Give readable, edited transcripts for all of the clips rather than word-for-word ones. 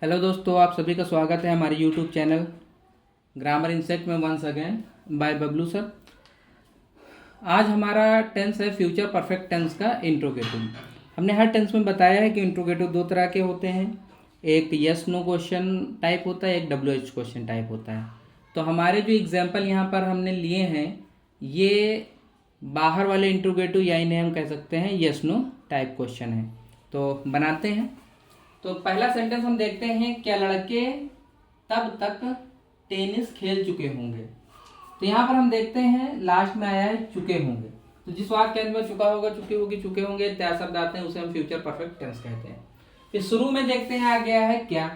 Hello दोस्तों, आप सभी का स्वागत है हमारे यूट्यूब चैनल ग्रामर इंसेक्ट में once again by Bablu sir. आज हमारा टेंस है फ्यूचर परफेक्ट टेंस का इंट्रोगेटिव। हमने हर टेंस में बताया है कि इंट्रोगेटिव दो तरह के होते हैं, एक यस नो क्वेश्चन टाइप होता है, एक WH क्वेश्चन टाइप होता है। तो हमारे जो एग्जाम्पल यहाँ पर हमने लिए हैं ये बाहर वाले इंट्रोगेटिव या इन्हें हम कह सकते हैं यस नो टाइप क्वेश्चन है। तो बनाते हैं। तो पहला सेंटेंस हम देखते हैं, क्या लड़के तब तक टेनिस खेल चुके होंगे। तो यहाँ पर हम देखते हैं लास्ट में आया है चुके होंगे। तो जिस वाक्य के अंत में चुका होगा, चुकी होगी, चुके होंगे इत्यादि शब्द आते हैं, उसे हम फ्यूचर परफेक्ट टेंस कहते हैं। फिर शुरू में देखते हैं आ गया है क्या,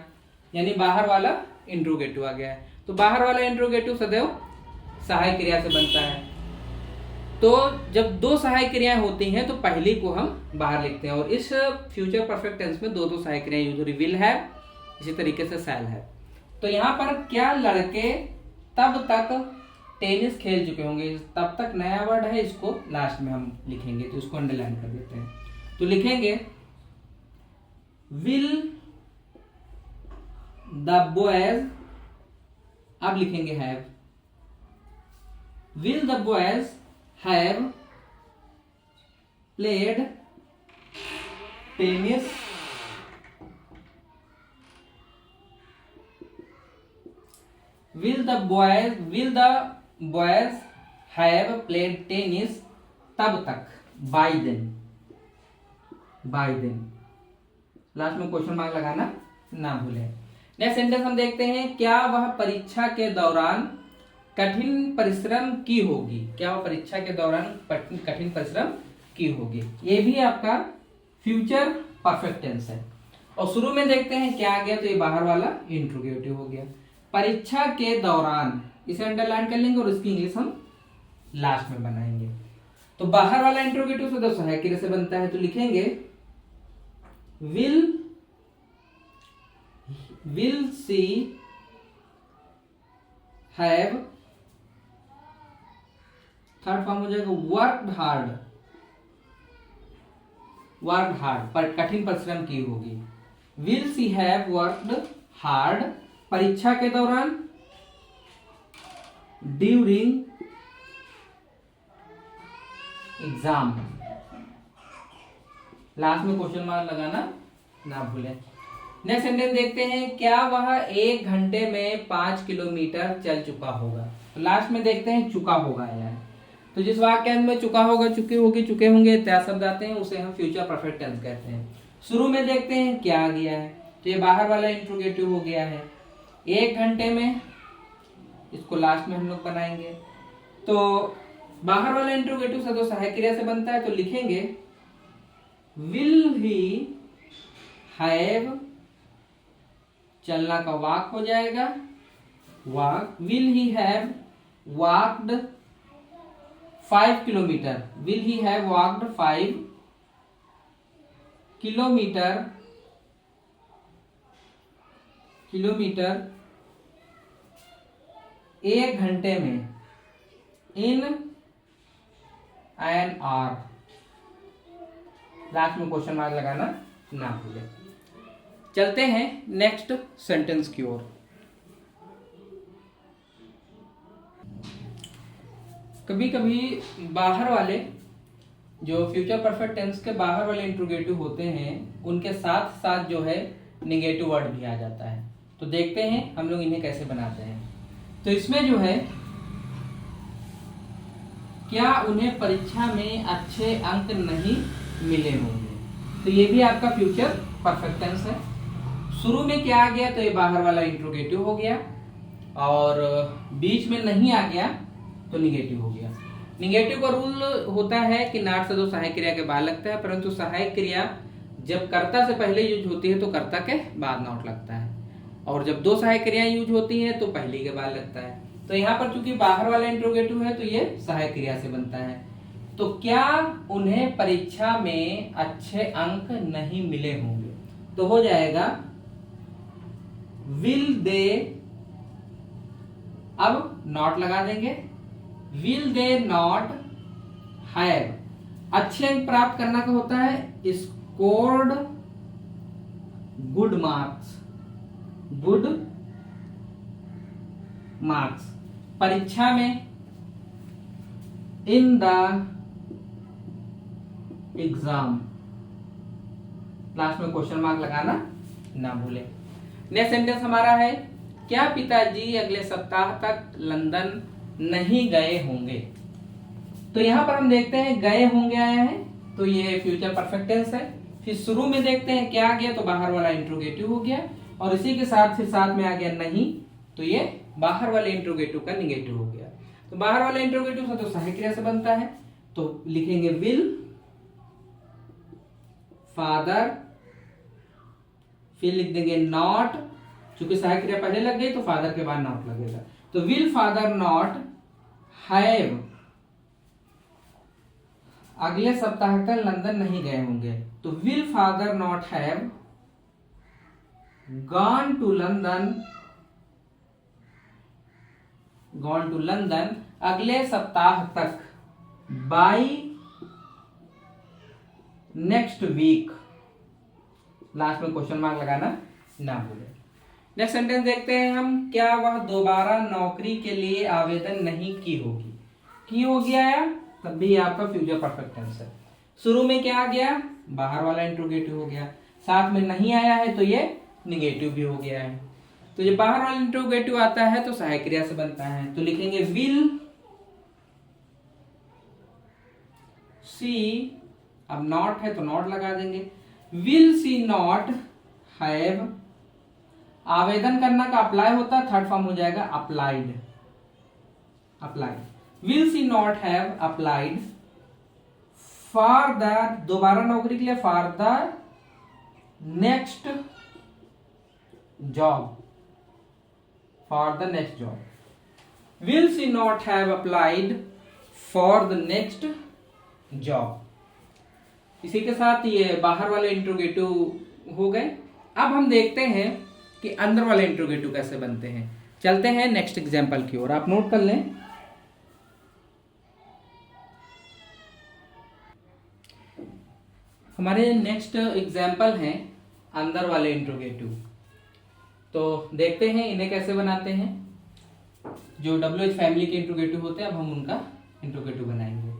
यानी बाहर वाला इंट्रोगेटिव आ गया है। तो बाहर वाला इंट्रोगेटिव सदैव सहायक क्रिया से बनता है। तो जब दो सहायक क्रियाएं होती हैं तो पहली को हम बाहर लिखते हैं, और इस फ्यूचर परफेक्ट टेंस में दो सहायक क्रियाएं यूज हो रही, विल है, इसी तरीके से शैल है। तो यहाँ पर क्या लड़के तब तक टेनिस खेल चुके होंगे, तब तक नया वर्ड है, इसको लास्ट में हम लिखेंगे, तो इसको अंडरलाइन कर देते हैं। तो लिखेंगे विल द बॉयज, अब लिखेंगे have, will the boys have played tennis will the boys have played tennis तब तक, by then लास्ट में क्वेश्चन मार्क लगाना ना भूलें। नेक्स्ट सेंटेंस हम देखते हैं, क्या वह परीक्षा के दौरान कठिन परिश्रम की होगी, क्या वह परीक्षा के दौरान कठिन परिश्रम की होगी। ये भी आपका फ्यूचर परफेक्ट टेंस है। और शुरू में देखते हैं क्या आ गया, तो ये बाहर वाला इंट्रोगेटिव हो गया, परीक्षा के दौरान, इसे अंडरलाइन कर लेंगे और इसकी इंग्लिश हम लास्ट में बनाएंगे। तो बाहर वाला इंट्रोगेटिव से सहायक क्रिया से बनता है, तो लिखेंगे will she have, third form हो जाएगा वर्कड हार्ड, पर कठिन परिश्रम की होगी। Will she have worked hard, परीक्षा के दौरान, ड्यूरिंग एग्जाम, लास्ट में क्वेश्चन मार्क लगाना ना भूलें। नेक्स्ट सेंटेंस देखते हैं, क्या वह 1 घंटे में 5 किलोमीटर चल चुका होगा। तो लास्ट में देखते हैं चुका होगा यार, तो जिस वाक्य में चुका होगा, चुकी होगी, चुके होंगे इत्यादि शब्द आते हैं, उसे हम फ्यूचर परफेक्ट टेंस कहते हैं। शुरू में देखते हैं क्या आ गया है, तो ये बाहर वाला इंट्रोगेटिव हो गया है, 1 घंटे में, इसको लास्ट में हम लोग बनाएंगे। तो बाहर वाला इंट्रोगेटिव से दो सहायक क्रिया से बनता है, तो लिखेंगे विल ही हैव, चलना का वाक हो जाएगा walk, will he have walked 5 kilometre, will he have walked 5 kilometre 1 घंटे में, इन एन आवर, लास्ट में क्वेश्चन मार्क लगाना ना भूलें। चलते हैं नेक्स्ट सेंटेंस की ओर। कभी कभी बाहर वाले जो फ्यूचर परफेक्ट टेंस के बाहर वाले इंट्रोगेटिव होते हैं, उनके साथ साथ जो है नेगेटिव वर्ड भी आ जाता है। तो देखते हैं हम लोग इन्हें कैसे बनाते हैं। तो इसमें जो है, क्या उन्हें परीक्षा में अच्छे अंक नहीं मिले होंगे, तो ये भी आपका फ्यूचर परफेक्ट टेंस है। शुरू में क्या आ गया, तो ये बाहर वाला इंट्रोगेटिव हो गया, और बीच में नहीं आ गया तो निगेटिव हो गया। निगेटिव का रूल होता है कि नाट से दो सहायक क्रिया के बाद लगता है, परंतु सहायक क्रिया जब कर्ता से पहले यूज होती है तो कर्ता के बाद नॉट लगता है, और जब दो सहायक क्रियाएं यूज होती हैं तो पहली के बाद लगता है। तो यहाँ पर चूंकि बाहर वाला इंट्रोगेटिव है तो ये सहायक क्रिया से बनता है। तो क्या उन्हें परीक्षा में अच्छे अंक नहीं मिले होंगे, तो हो जाएगा विल दे, अब नॉट लगा देंगे, विल दे नॉट हैव, अच्छे अंक प्राप्त करना का होता है scored good marks, good marks. परीक्षा में, इन द एग्जाम, लास्ट में क्वेश्चन मार्क लगाना ना भूलें। नेक्स्ट सेंटेंस हमारा है, क्या पिताजी अगले सप्ताह तक लंदन नहीं गए होंगे। तो यहां पर हम देखते हैं गए होंगे आया है, तो ये फ्यूचर परफेक्ट टेंस है। फिर शुरू में देखते हैं क्या आ गया, तो बाहर वाला इंट्रोगेटिव हो गया, और इसी के साथ फिर साथ में आ गया नहीं, तो ये बाहर वाले इंट्रोगेटिव का निगेटिव हो गया। तो बाहर वाले इंट्रोगेटिव से तो सहायक क्रिया से बनता है, तो लिखेंगे विल फादर, फिर लिख देंगे नॉट, चूंकि सहायक क्रिया पहले लग गई तो फादर के बाद नॉट लगेगा, तो विल फादर नॉट हैव, अगले सप्ताह तक लंदन नहीं गए होंगे, तो will father not have gone to London, gone to London अगले सप्ताह तक, बाई नेक्स्ट वीक, लास्ट में क्वेश्चन मार्क लगाना ना भूलें। नेक्स्ट सेंटेंस देखते हैं हम, क्या वह दोबारा नौकरी के लिए आवेदन नहीं की होगी। की होगी आया, तब भी आपका फ्यूचर परफेक्ट टेंस है। शुरू में क्या आ गया, बाहर वाला इंट्रोगेटिव हो गया, साथ में नहीं आया है तो ये निगेटिव भी हो गया है। तो जब बाहर वाला इंट्रोगेटिव आता है तो सहायक क्रिया से बनता है, तो लिखेंगे विल सी, अब नॉट है तो नॉट लगा देंगे, विल सी नॉट हैव, आवेदन करना का अप्लाई होता है, थर्ड फॉर्म हो जाएगा applied, applied, will she not have applied for the, दोबारा नौकरी के लिए, for the next job, for the next job, will she not have applied for the next job. इसी के साथ ये बाहर वाले इंट्रोगेटिव हो गए। अब हम देखते हैं कि अंदर वाले इंट्रोगेटिव कैसे बनते हैं। चलते हैं नेक्स्ट एग्जाम्पल की ओर, आप नोट कर लें। हमारे नेक्स्ट एग्जाम्पल हैं अंदर वाले इंट्रोगेटिव, तो देखते हैं इन्हें कैसे बनाते हैं। जो WH फैमिली के इंट्रोगेटिव होते हैं, अब हम उनका इंट्रोगेटिव बनाएंगे।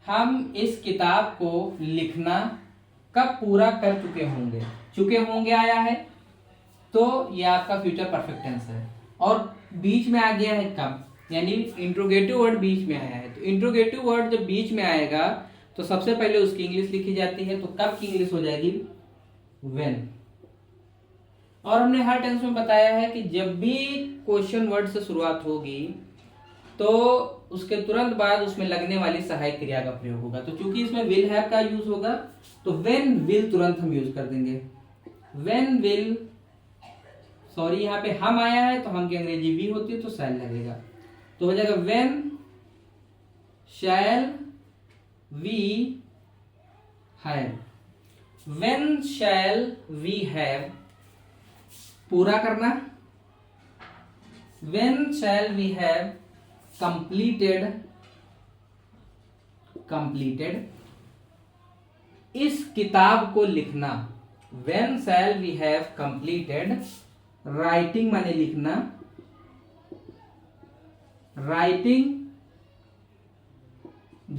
हम इस किताब को लिखना कब पूरा कर चुके होंगे, चुके होंगे आया है, तो ये आपका फ्यूचर परफेक्ट टेंस है, और बीच में आ गया है कब, यानी इंट्रोगेटिव वर्ड बीच में आया है। तो इंट्रोगेटिव वर्ड जब बीच में आएगा तो सबसे पहले उसकी इंग्लिश लिखी जाती है, तो कब की इंग्लिश हो जाएगी, व्हेन। और हमने हर टेंस में बताया है कि जब भी क्वेश्चन वर्ड से शुरुआत होगी तो उसके तुरंत बाद उसमें लगने वाली सहायक क्रिया का प्रयोग होगा। तो चूंकि इसमें विल हैव का यूज होगा, तो व्हेन विल तुरंत हम यूज कर देंगे। व्हेन विल, सॉरी यहाँ पे हम आया है तो हम की अंग्रेजी वी होती है तो शैल लगेगा, तो हो जाएगा when shall we have, when shall we have, पूरा करना, when shall we have completed, completed, इस किताब को लिखना, when shall we have completed writing, माने लिखना, writing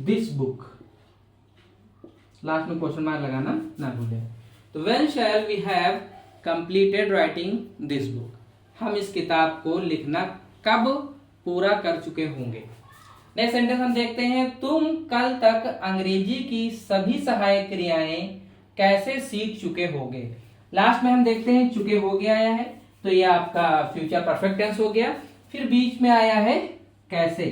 this book, लास्ट में क्वेश्चन मार्क लगाना ना भूलें। तो when shall we have completed writing this book, हम इस किताब को लिखना कब पूरा कर चुके होंगे। नेक्स्ट सेंटेंस हम देखते हैं, तुम कल तक अंग्रेजी की सभी सहायक क्रियाएं कैसे सीख चुके होगे। लास्ट में हम देखते हैं चुके हो गया आया है, तो ये आपका फ्यूचर परफेक्ट टेंस हो गया। फिर बीच में आया है कैसे,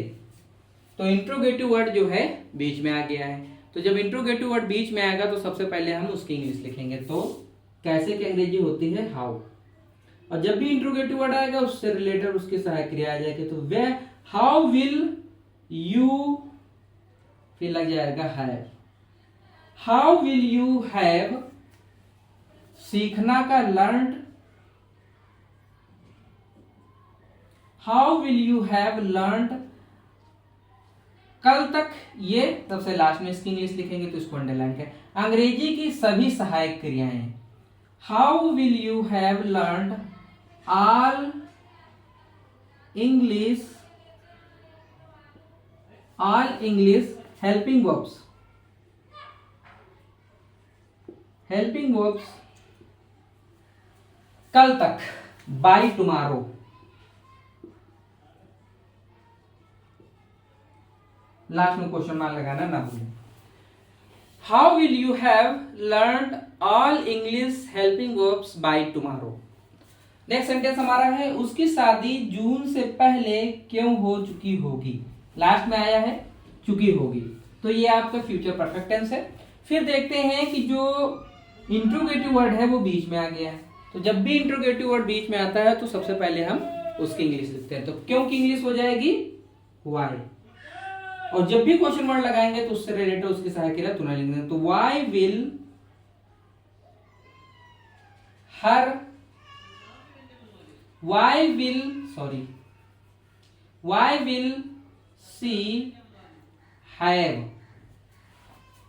तो इंट्रोगेटिव वर्ड जो है बीच में आ गया है। तो जब इंट्रोगेटिव वर्ड बीच में आएगा तो सबसे पहले हम उसकी इंग्लिश लिखेंगे, तो कैसे की अंग्रेजी होती है हाउ, और जब भी इंट्रोगेटिव वर्ड आएगा उससे रिलेटेड उसकी सहायक क्रिया आ जाएगी, तो वे हाउ विल यू, फिर लग जाएगा have, how will you have, सीखना का learned, how will you have learned, कल तक, ये सबसे लास्ट में इसकी इंग्लिश लिखेंगे तो इसको अंडरलाइन करें, अंग्रेजी की सभी सहायक क्रियाएं, how will you have learned all English helping verbs कल तक, बाय टुमारो। लास्ट में क्वेश्चन मार्क लगाना ना भूलें। How will you have learn all English helping verbs by tomorrow. Next sentence हमारा है, उसकी शादी जून से पहले क्यों हो चुकी होगी। लास्ट में आया है चुकी होगी, तो ये आपका फ्यूचर परफेक्ट टेंस है। फिर देखते हैं कि जो इंट्रोगेटिव वर्ड है वो बीच में आ गया है। तो जब भी इंट्रोगेटिव वर्ड बीच में आता है तो सबसे पहले हम उसकी इंग्लिश लिखते हैं। तो क्यों की इंग्लिश हो जाएगी वाई। और जब भी क्वेश्चन वर्ड लगाएंगे तो उससे रिलेटेड उसकी सहायक क्रिया तुलना लिखेंगे। तो why will she have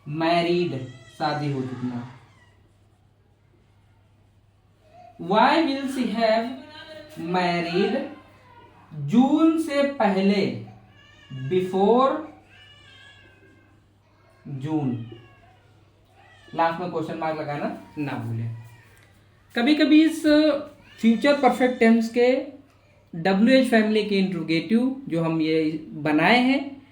married, शादी हो चुकी। Why will she have married June से पहले, बिफोर जून। लास्ट में क्वेश्चन मार्क लगाना ना भूलें। कभी कभी इस फ्यूचर परफेक्ट टेंस के WH फैमिली के इंट्रोगेटिव जो हम ये बनाए हैं,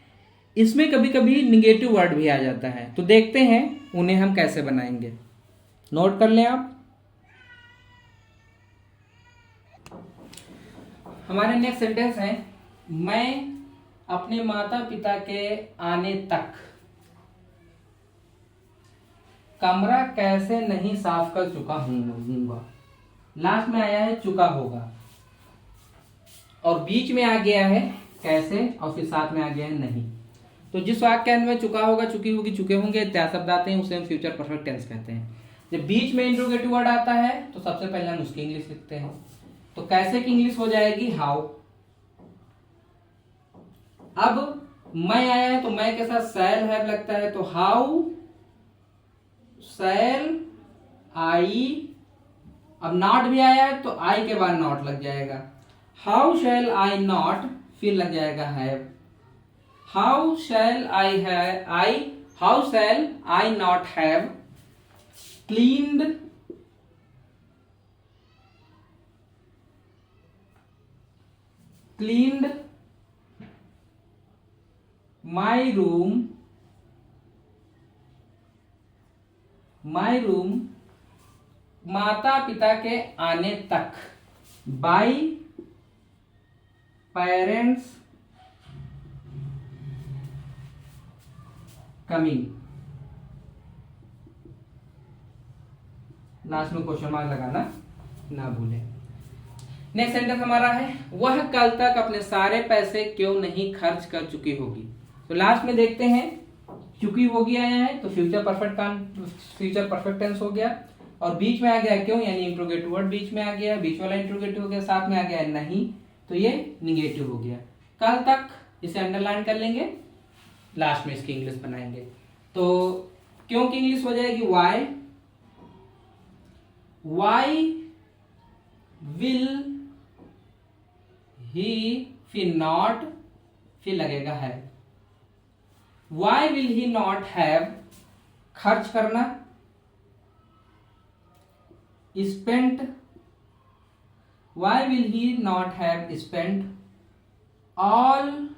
इसमें कभी कभी निगेटिव वर्ड भी आ जाता है। तो देखते हैं उन्हें हम कैसे बनाएंगे, नोट कर लें आप। हमारे नेक्स्ट सेंटेंस है, मैं अपने माता पिता के आने तक कमरा कैसे नहीं साफ कर चुका हूंगा। लास्ट में आया है चुका होगा, और बीच में आ गया है कैसे, और फिर साथ में आ गया है नहीं। तो जिस वाक्य में चुका होगा, चुकी होगी, चुके होंगे इत्यादि शब्द आते हैं, उसे हम फ्यूचर परफेक्ट टेंस कहते हैं। जब बीच में इंट्रोगेटिव वर्ड आता है तो सबसे पहले हम उसकी इंग्लिश लिखते हैं। तो कैसे की इंग्लिश हो जाएगी हाउ। अब मैं आया है तो मैं के साथ शैल हैव लगता है, तो हाउ शैल आई। अब नॉट भी आया है तो आई के बाद नॉट लग जाएगा। हाउ शैल आई नॉट, फिर लग जाएगा have. How shell how shell I not have cleaned my room माता पिता के आने तक, बाय पेरेंट्स कमिंग। लास्ट में क्वेश्चन मार्क लगाना ना भूलें। नेक्स्ट सेंटेंस हमारा है, वह कल तक अपने सारे पैसे क्यों नहीं खर्च कर चुकी होगी। तो लास्ट में देखते हैं चुकी होगी आया है, तो फ्यूचर परफेक्ट टेंस हो गया, और बीच में आ गया क्यों, यानी इंट्रोगेटिव वर्ड बीच में आ गया, बीच वाला इंट्रोगेटिव हो गया, साथ में आ गया नहीं, तो ये निगेटिव हो गया। कल तक इसे अंडरलाइन कर लेंगे, लास्ट में इसकी इंग्लिश बनाएंगे। तो क्यों की इंग्लिश हो जाएगी वाई विल ही, फिर नॉट, फिर लगेगा है। Why will he not have खर्च करना, spent. Why will he not have spent all,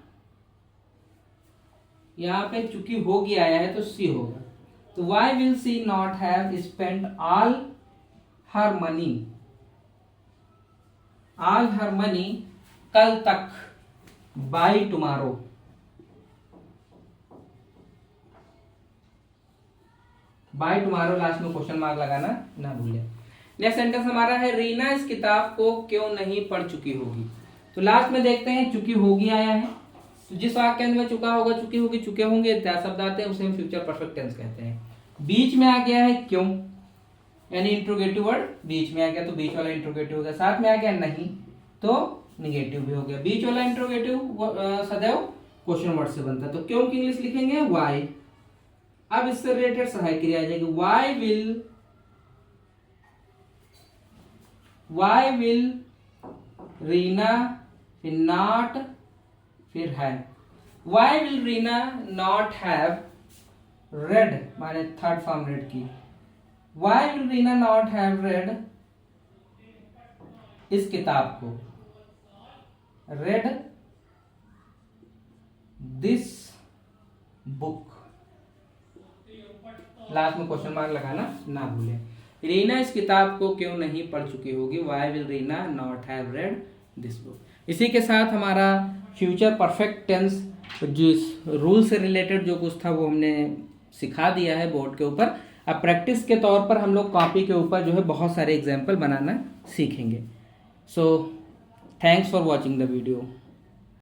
यहां पे चूंकि होगी आया है तो सी होगा, तो why will she not have spent all her money कल तक, by tomorrow. By tomorrow last में क्वेश्चन मार्क लगाना ना भूलें। नेक्स्ट सेंटेंस हमारा है, रीना इस किताब को क्यों नहीं पढ़ चुकी होगी। तो लास्ट में देखते हैं चुकी होगी आया है, तो जिस वाक्य में चुका होगा, चुकी होगी, चुके होंगे इत्यादि शब्द आते हैं, उसे हम फ्यूचर परफेक्ट टेंस कहते हैं। बीच में आ गया है क्यों, यानी इंट्रोगेटिव वर्ड बीच में आ गया तो बीच वाला इंट्रोगेटिव हो गया, साथ में आ गया नहीं तो निगेटिव भी हो गया। बीच वाला इंट्रोगेटिव सदैव क्वेश्चन वर्ड से बनता है। तो क्यों की इंग्लिश लिखेंगे वाई। अब इससे रिलेटेड सहायक क्रिया आ जाएगी, वाई विल रीना, फिर नॉट, फिर है। Why will Reena not have read, माने थर्ड फॉर्म रेड की। Why will Reena not have read इस किताब को, रेड दिस बुक। लास्ट में क्वेश्चन मार्क लगाना ना भूलें। रीना इस किताब को क्यों नहीं पढ़ चुकी होगी, why will Reena not have read this book. इसी के साथ हमारा फ्यूचर परफेक्ट टेंस जिस रूल से रिलेटेड जो कुछ था वो हमने सिखा दिया है बोर्ड के ऊपर। अब प्रैक्टिस के तौर पर हम लोग कॉपी के ऊपर जो है बहुत सारे एग्जाम्पल बनाना सीखेंगे। So thanks for watching the video.